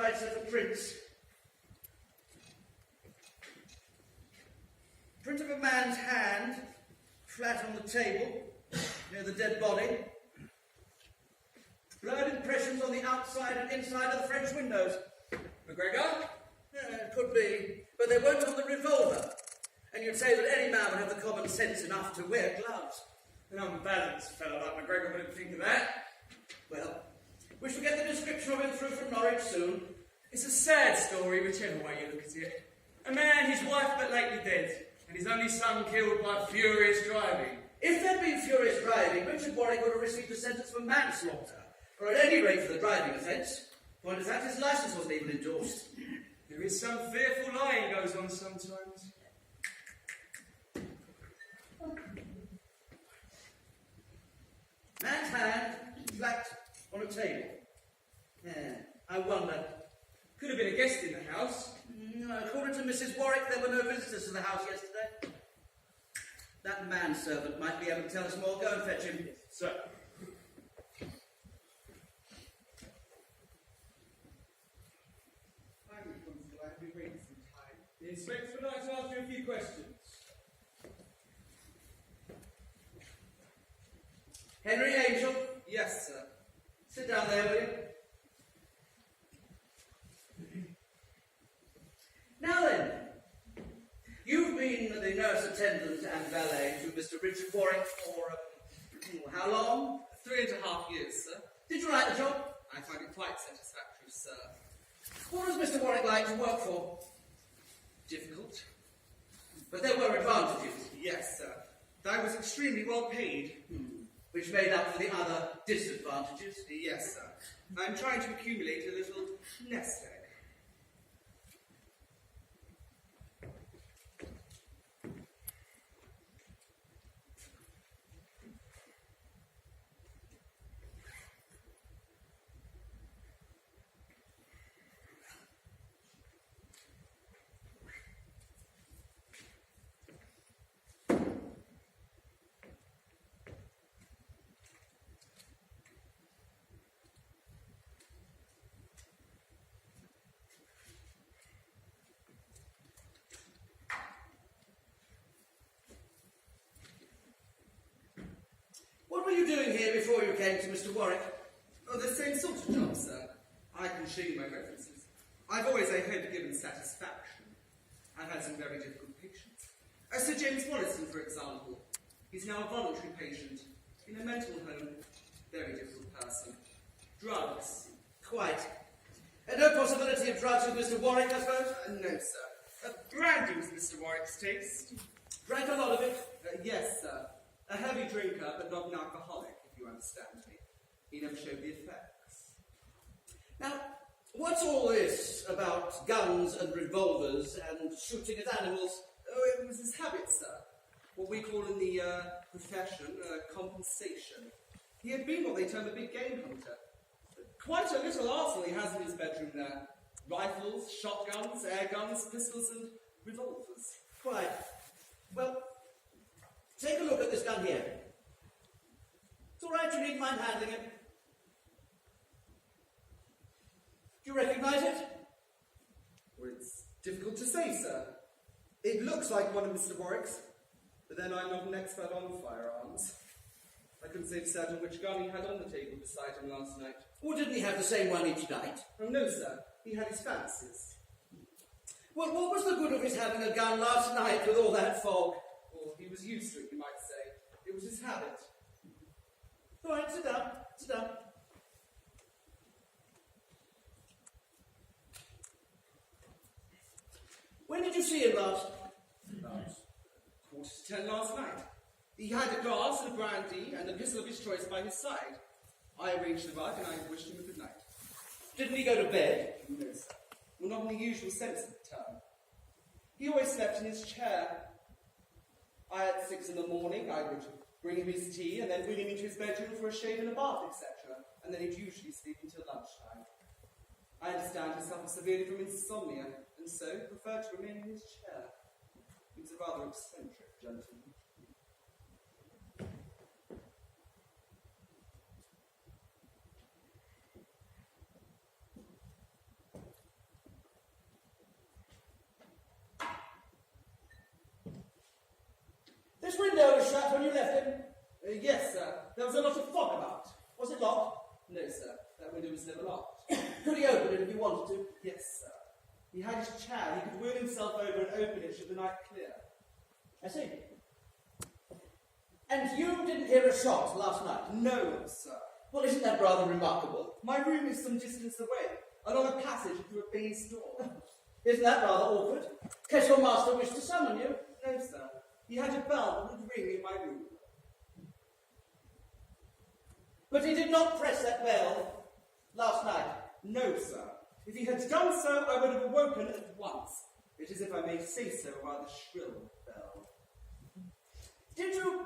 right set of prints. Print of a man's hand, flat on the table, near the dead body. Blurred impressions on the outside and inside of the French windows. McGregor? Yeah, it could be, but they weren't on the revolver. And you'd say that any man would have the common sense enough to wear gloves. An unbalanced fellow like McGregor wouldn't think of that. Well, we shall get the description of him through from Norwich soon. It's a sad story, whichever way you look at it. A man, his wife but lately dead, and his only son killed by furious driving. If there'd been furious driving, Richard Warwick would have received a sentence for manslaughter, or at any rate for the driving offence. Point of fact, his licence wasn't even endorsed. There is some fearful lying goes on sometimes. Man's hand, flat on a table. Yeah, I wonder. Could have been a guest in the house. No, according to Mrs. Warwick, there were no visitors to the house yesterday. That manservant might be able to tell us more. Go and fetch him. Sir. Thank you, Constable. I have been waiting some time. The inspector would like to ask you a few questions. Henry Angel, Yes, sir. sit down there, will you? Now then, you've been the nurse attendant and valet to Mr. Richard Warwick for how long? 3.5 years, sir. Did you like the job? I find it quite satisfactory, sir. What does Mr. Warwick like to work for? Difficult? But there were advantages, Yes, sir. I was extremely well paid. which made up for the other disadvantages. Yes, sir. I'm trying to accumulate a little nest egg. What were you doing here before you came to Mr. Warwick? Oh, the same sort of job, sir. I can show you my references. I've always, I hope, given satisfaction. I've had some very difficult patients. Sir James Wallison, for example. He's now a voluntary patient in a mental home. Very difficult person. Drugs. Quite. No possibility of drugs with Mr. Warwick, I suppose? No, sir. Brandy was Mr. Warwick's taste. Drank a lot of it. Yes, sir. A heavy drinker, but not an alcoholic, if you understand me. He never showed the effects. Now, what's all this about guns and revolvers and shooting at animals? Oh, it was his habit, sir. What we call in the profession compensation. He had been what they term a big game hunter. Quite a little arsenal he has in his bedroom there. Rifles, shotguns, air guns, pistols, and revolvers. Quite. Well, take a look at this gun here. It's all right, you needn't mind handling it. Do you recognise it? Well, it's difficult to say, sir. It looks like one of Mr. Warwick's, but then I'm not an expert on firearms. I couldn't say for certain which gun he had on the table beside him last night. Or didn't he have the same one each night? Oh, no, sir. He had his fancies. Well, what was the good of his having a gun last night with all that fog? Or he was used to it, you might say. It was his habit. All right, sit down, sit down. When did you see him last? About 10:15 last night. He had a glass and a brandy and a pistol of his choice by his side. I arranged the rug and I wished him a good night. Didn't he go to bed? No, sir. Well, not in the usual sense of the term. He always slept in his chair. At 6 in the morning, I would bring him his tea and then bring him into his bedroom for a shave and a bath, etc. And then he'd usually sleep until lunchtime. I understand he suffered severely from insomnia, and so preferred to remain in his chair. He was a rather eccentric gentleman. window was shut when you left him? Yes, sir. There was a lot of fog about. Was it locked? No, sir. That window was never locked. Could he open it if he wanted to? Yes, sir. He had his chair. He could wheel himself over and open it should the night clear. I see. And you didn't hear a shot last night? No, sir. Well, isn't that rather remarkable? My room is some distance away, along a passage through a baize door. Isn't that rather awkward? In case your master wished to summon you. No, sir. He had a bell that would ring in my room. But he did not press that bell last night. No, sir. If he had done so, I would have awoken at once. It is, if I may say so, a rather shrill bell. Did you...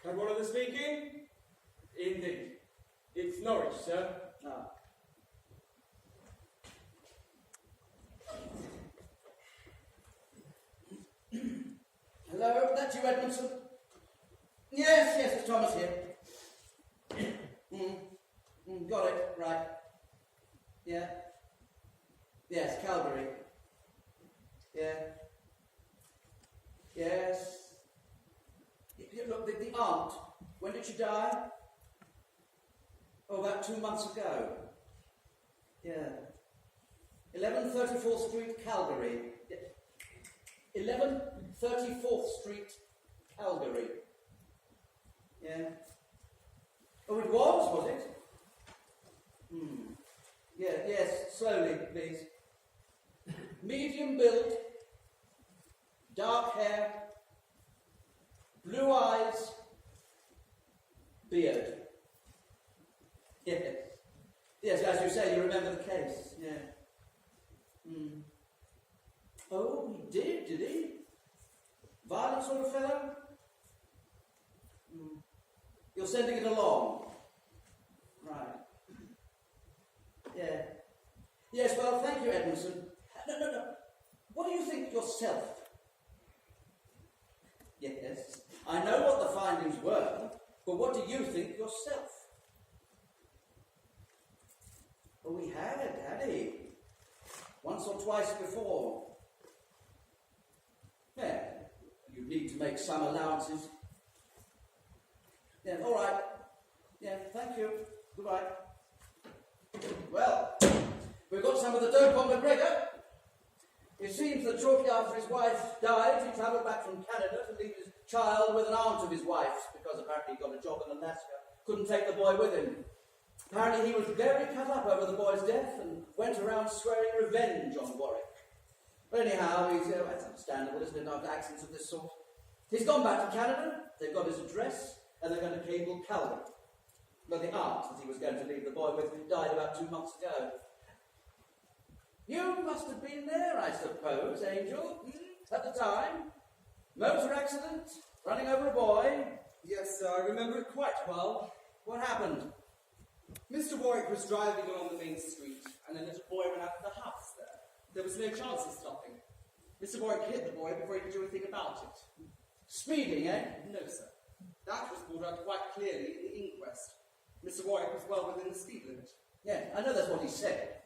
Can one of the speaking? Indeed. It's Norwich, sir. Ah. Hello, that's you, Edmondson? Yes, it's Thomas here. Got it, right. Yeah. Yes, Calgary. Yeah. Yes. Look, the aunt, when did she die? Oh, about 2 months ago. Yeah. 11 34th Street, Calgary. 11 34th Street, Calgary. Yeah. Oh, it was it? Yeah, yes, slowly, please. Medium build, dark hair, blue eyes, beard. Yes. Yes, as you say, you remember the case. Yeah. Oh, he did he? Violent sort of fellow? You're sending it along? Right. Yeah. Yes, well, thank you, Edmondson. No. What do you think yourself? Yes, I know what the findings were, but what do you think yourself? Oh, he had he? Once or twice before. Yeah, you need to make some allowances. Yeah, all right. Yeah, thank you. Goodbye. Well, we've got some of the dope on McGregor. It seems that shortly after his wife died, he travelled back from Canada to leave his child with an aunt of his wife's, because apparently he got a job in Alaska. Couldn't take the boy with him. Apparently he was very cut up over the boy's death and went around swearing revenge on Warwick. But anyhow, that's understandable, isn't it, after accidents of this sort? He's gone back to Canada, they've got his address, and they're going to cable Calgary. But the aunt that he was going to leave the boy with died about 2 months ago. You must have been there, I suppose, Angel, at the time? Motor accident? Running over a boy? Yes, sir, I remember it quite well. What happened? Mr. Warwick was driving along the main street, and a little boy ran out of the house there. There was no chance of stopping. Mr. Warwick hit the boy before he could do anything about it. Speeding, eh? No, sir. That was brought out quite clearly in the inquest. Mr. Warwick was well within the speed limit. Yeah, I know that's what he said.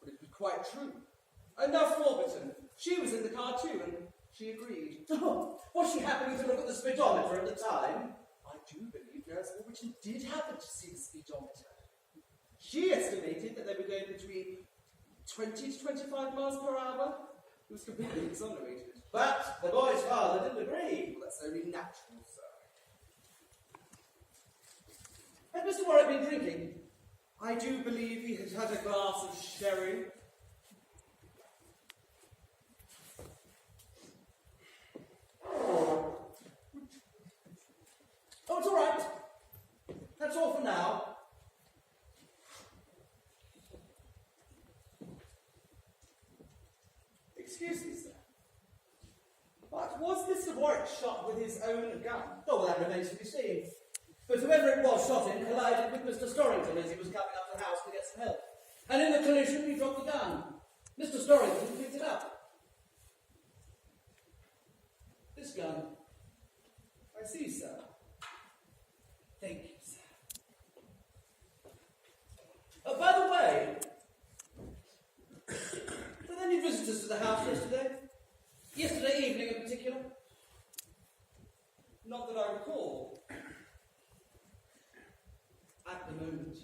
But it was quite true. And now Warburton. She was in the car too, and she agreed. Oh, was she happening to look at the speedometer at the time? I do believe Nurse Warburton did happen to see the speedometer. She estimated that they were going between 20 to 25 miles per hour. It was completely exonerated. But the boy's father didn't agree. Well, that's only natural, sir. Had Mr. Warwick been drinking? I do believe he had had a glass of sherry. Oh, it's all right. That's all for now. Excuse me, sir. But was Mr. Warwick shot with his own gun? Oh, well, that remains to be seen. But whoever it was shot him collided with Mr. Storrington as he was coming up to the house to get some help. And in the collision, he dropped the gun. Mr. Storrington picked it up. This gun. I see, sir. Thank you, sir. By the way, evening in particular? Not that I recall. At the moment.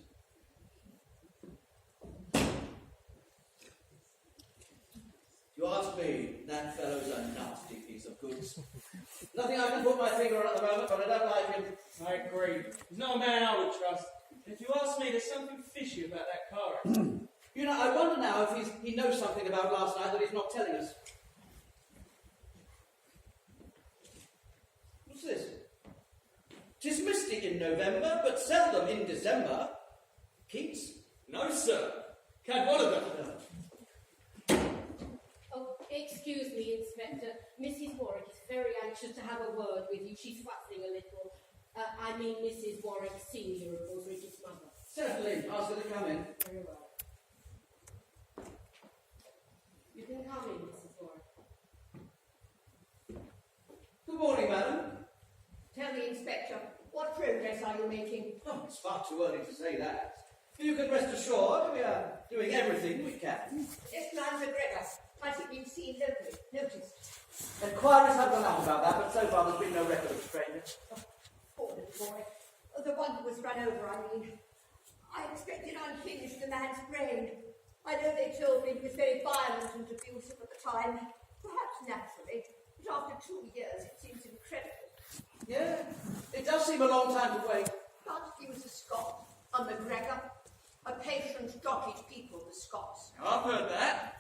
If you ask me, that fellow's a nasty piece of goods. Nothing I can put my finger on at the moment, but I don't like him. I agree. He's not a man I would trust. And if you ask me, there's something fishy about that car accident. You know, I wonder now if he knows something about last night that he's not telling us. What's this? 'Tis misty in November, but seldom in December. Keats? No, sir. Cadwallader. Oh, excuse me, Inspector. Mrs. Warwick is very anxious to have a word with you. She's fussing a little. I mean Mrs. Warwick, Senior, of course, Richard's mother. Certainly. Ask her to come in. Very well. You can come in, Mrs. Warwick. Good morning, madam. Tell me, Inspector, what progress are you making? Oh, it's far too early to say that. You can rest assured we are doing everything we can. This man McGregor, has he been seen locally? Noticed? Enquiries have gone out about that, but so far there's been no record of stranger. Poor little boy. The one who was run over, I mean. I expected unhinged the man's brain. I know they told me he was very violent and abusive at the time. Perhaps naturally. But after 2 years, it seems incredible. Yeah, it does seem a long time to wait. Can't he was a Scot, a McGregor? A patient, dogged people, the Scots. I've heard that.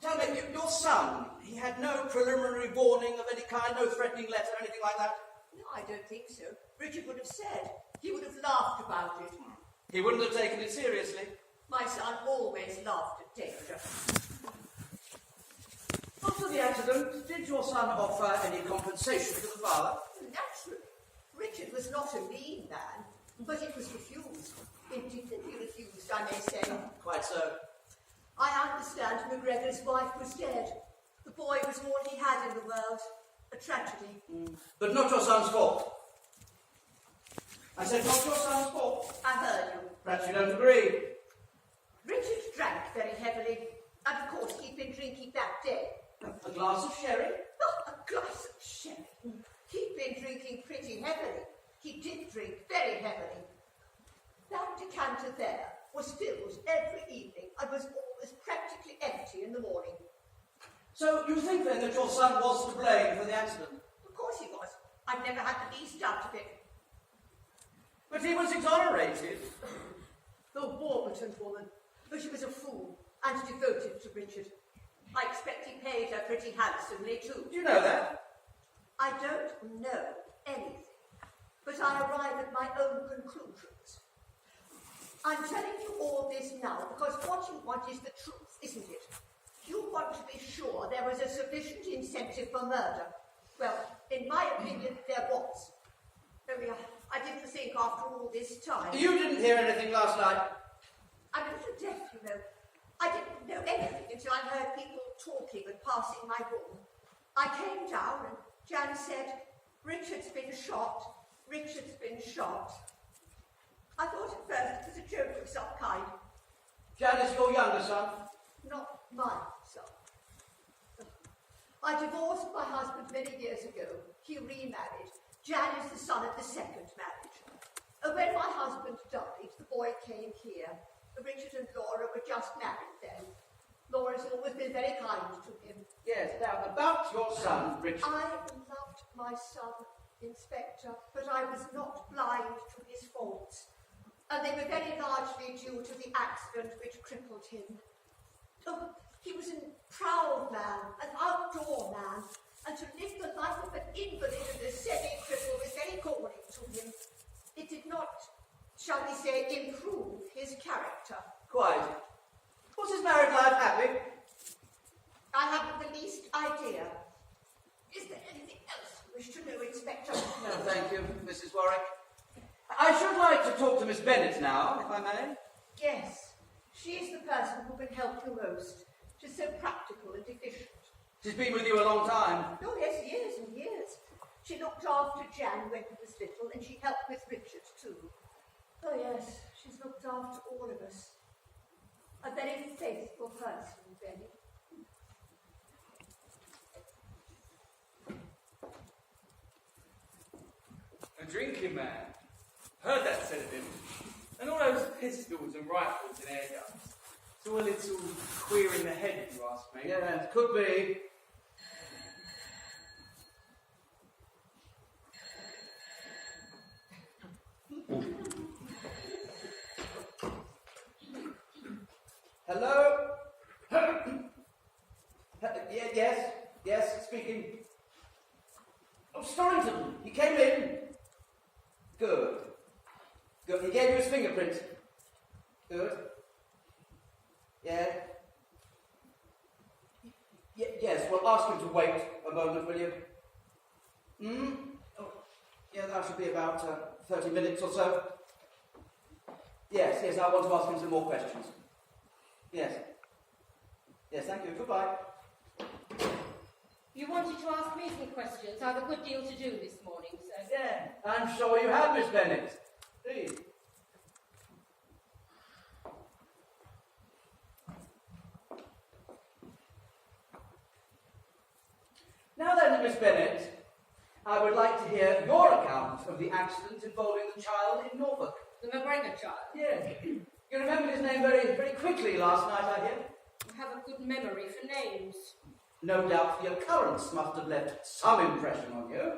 Tell me, your son, he had no preliminary warning of any kind, no threatening letter, anything like that? No, I don't think so. Richard would have said. He would have laughed about it. He wouldn't have taken it seriously. My son always laughed at danger. After the accident, did your son offer any compensation to the father? Naturally. Richard was not a mean man, but it was refused. Indignantly refused, I may say. Quite so. I understand McGregor's wife was dead. The boy was all he had in the world. A tragedy. But not your son's fault. I said not your son's fault. I heard you. Perhaps you don't agree. Richard drank very heavily, and of course he'd been drinking that day. A glass of sherry? Oh, a glass of sherry. He'd been drinking pretty heavily. He did drink very heavily. That decanter there was filled every evening and was always practically empty in the morning. So you think then that your son was to blame for the accident? Of course he was. I've never had the least doubt of it. But he was exonerated. The Warburton woman. But she was a fool and devoted to Richard. I expect he paid her pretty handsomely too. Do you know that? I don't know anything, but I arrive at my own conclusions. I'm telling you all this now because what you want is the truth, isn't it? You want to be sure there was a sufficient incentive for murder. Well, in my opinion, there was. Only I didn't think after all this time. You didn't hear anything last night? I'm a little deaf, you know. I didn't know anything until I heard people talking and passing my room. I came down and Jan said, "Richard's been shot. Richard's been shot." I thought at first it was a joke of some kind. Jan is your younger son? Not my son. I divorced my husband many years ago. He remarried. Jan is the son of the second marriage. When my husband died, the boy came here. Richard and Laura were just married then. Laura's always been very kind to him. Yes, now about your son, Richard. I loved my son, Inspector, but I was not blind to his faults. And they were very largely due to the accident which crippled him. Oh, he was a proud man, an outdoor man, and to live the life of an invalid and a semi-cripple was very galling to him. It did not, shall we say, improve his character. Quite. Was his married life happy? I haven't the least idea. Is there anything else you wish to know, Inspector? No, thank you, Mrs. Warwick. I should like to talk to Miss Bennet now, if I may. Yes, she is the person who can help you most. She's so practical and efficient. She's been with you a long time. Oh, yes, years and years. She looked after Jan when he was little, and she helped with Richard, too. Oh, yes, she's looked after all of us. nursery, Benny. A drinking man. Heard that said of him. And all those pistols and rifles and air guns. It's all a little queer in the head, if you ask me. Yeah, it could be. Hello? Yes, speaking. Oh, Storrington, he came in. Good. He gave you his fingerprint. Good. Yeah. Yes, well, ask him to wait a moment, will you? Oh, yeah, that should be about 30 minutes or so. Yes, I want to ask him some more questions. Yes, thank you. Goodbye. You wanted to ask me some questions. I have a good deal to do this morning, so... Yeah, I'm sure you have, Miss Bennett. Please. Now then, Miss Bennett, I would like to hear your account of the accident involving the child in Norfolk. The McGregor child. Yes. You remembered his name very, very quickly last night, I hear. You have a good memory for names. No doubt the occurrence must have left some impression on you.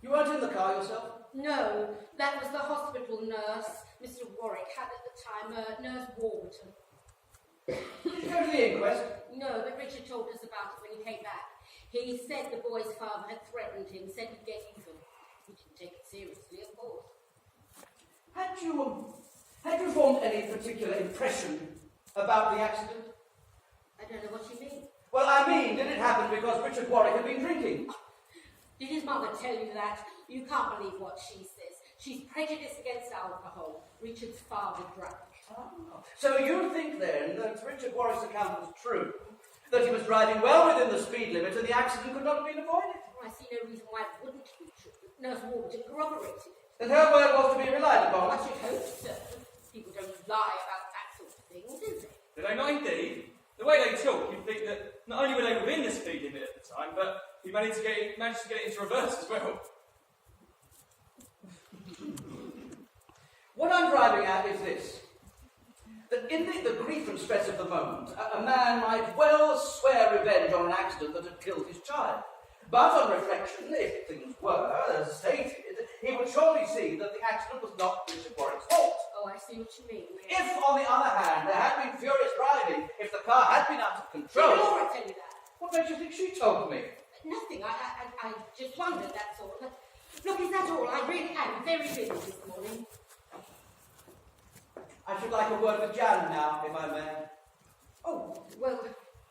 You weren't in the car yourself? No, that was the hospital nurse Mr. Warwick had at the time, Nurse Warburton. Did you go to the inquest? No, but Richard told us about it when he came back. He said the boy's father had threatened him, said he'd get even. He didn't take it seriously, of course. Had you formed any particular impression about the accident? I don't know what you mean. Well, I mean, did it happen because Richard Warwick had been drinking? Did his mother tell you that? You can't believe what she says. She's prejudiced against alcohol. Richard's father drank. Oh. So you think then that Richard Warwick's account was true? That he was driving well within the speed limit and the accident could not have been avoided? Well, I see no reason why it wouldn't be true. Nurse Warburton corroborated it. And her word was to be relied I upon? should hope so. People don't lie about that sort of thing, do they? Do they not indeed? The way they talk, you'd think that not only were they within the speed limit at the time, but he managed to get it into reverse as well. What I'm driving at is this. That in the grief and stress of the moment, a man might well swear revenge on an accident that had killed his child. But on reflection, if things were as stated, he would surely see that the accident was not Richard Warwick's fault. Oh, I see what you mean. If, on the other hand, there had been furious driving, if the car had been out of Did control... Laura tell you that? What makes you think she told me? Nothing. I just wondered, that's all. But look, is that all? I really am very busy this morning. I should like a word with Jan now, if I may. Oh, well,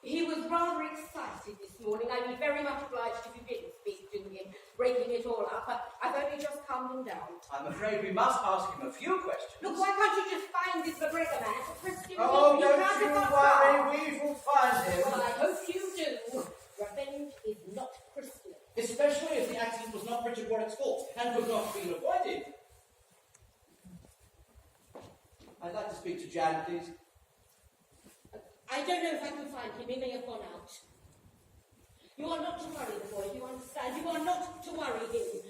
he was rather excited this morning. I'd be very much obliged if you didn't speak to him, breaking it all up. But I've only just calmed him down. I'm afraid we must ask him a few questions. Look, why can't you just find this McGregor man for Christian? Oh, You don't can't you have got far. worry, we will find him. Well, I hope you do. Revenge is not Christian. Especially if the accident was not Richard Warwick's fault and could not have been avoided. I'd like to speak to Jan, please. I don't know if I can find him. He may have gone out. You are not to worry the boy, you understand? You are not to worry him.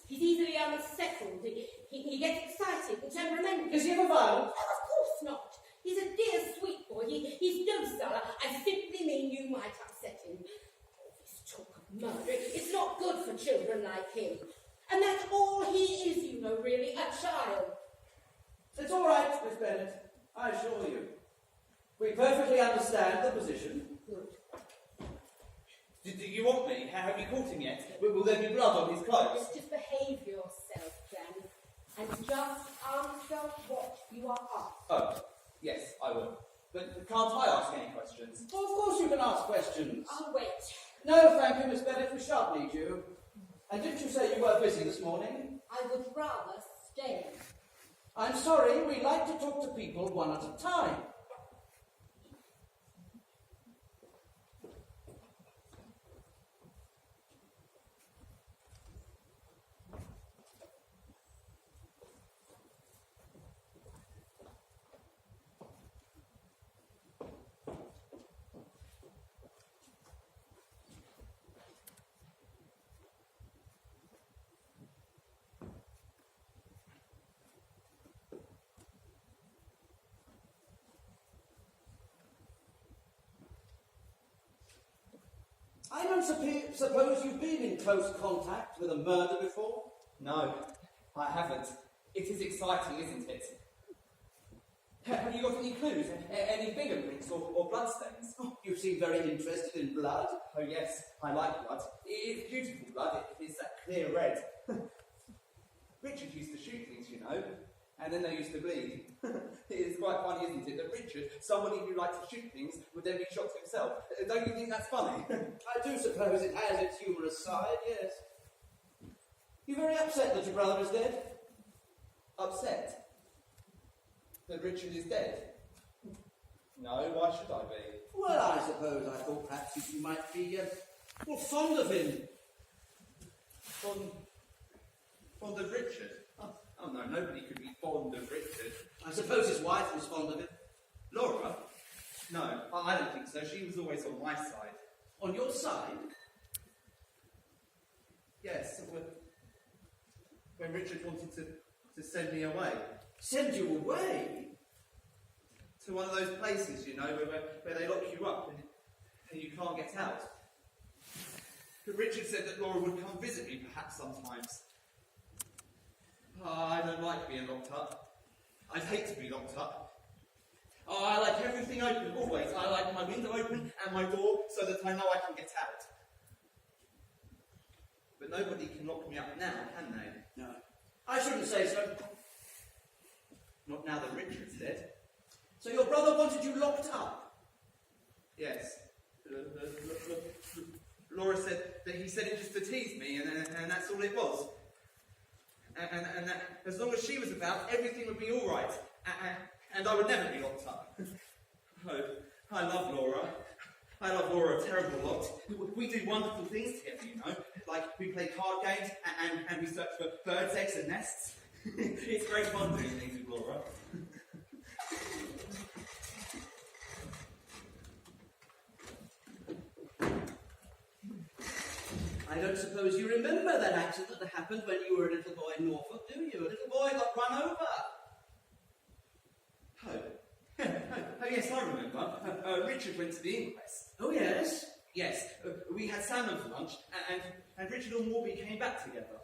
He's easily unsettled. He gets excited and temperamental. Is he ever violent? Oh, of course not. He's a dear, sweet boy. He's docile. I simply mean you might upset him. All this talk of murder, it's not good for children like him. And that's all he is, you know, really, a child. It's all right, Miss Bennett, I assure you. We perfectly understand the position. Good. Do you want me? Have you caught him yet? Will there be blood on his clothes? Just behave yourself, Jan, and just answer what you are asked. Oh, yes, I will. But can't I ask any questions? Of course you can ask questions. I'll wait. No, thank you, Miss Bennett, we shan't need you. And didn't you say you were busy this morning? I would rather stay. I'm sorry, we like to talk to people one at a time. suppose you've been in close contact with a murder before? No, I haven't. It is exciting, isn't it? Have you got any clues? Any fingerprints or bloodstains? Oh, you seem very interested in blood. Oh yes, I like blood. It is beautiful blood. It is that clear red. Richard used to shoot things, you know, and then they used to bleed. It is quite funny, isn't it, that Richard, somebody who likes to shoot things, would then be shot himself. Don't you think that's funny? I do suppose it has its humorous side, yes. You're very upset that your brother is dead? Upset that Richard is dead? No, why should I be? Well, I suppose I thought perhaps you might be, fond of him. Fond of Richard? Oh no, nobody could be fond of Richard. I suppose his wife was fond of him. Laura? No, I don't think so. She was always on my side. On your side? Yes, when Richard wanted to send me away. Send you away? To one of those places, you know, where they lock you up and you can't get out. But Richard said that Laura would come visit me perhaps sometimes. I don't like being locked up. I'd hate to be locked up. I like everything open, always. I like my window open and my door so that I know I can get out. But nobody can lock me up now, can they? No. I shouldn't say so. Not now that Richard's dead. So your brother wanted you locked up? Yes. Laura said that he said it just to tease me, and that's all it was. And that as long as she was about, everything would be all right, and I would never be locked up. Oh, I love Laura. I love Laura a terrible lot. We do wonderful things together, you know, like we play card games and we search for birds' eggs and nests. It's great fun doing things with Laura. I don't suppose you remember that accident that happened when you were a little boy in Norfolk, do you? A little boy got run over. Oh yes, I remember. Richard went to the inquest. Oh, yes? Yes, we had salmon for lunch, and Richard and Warby came back together.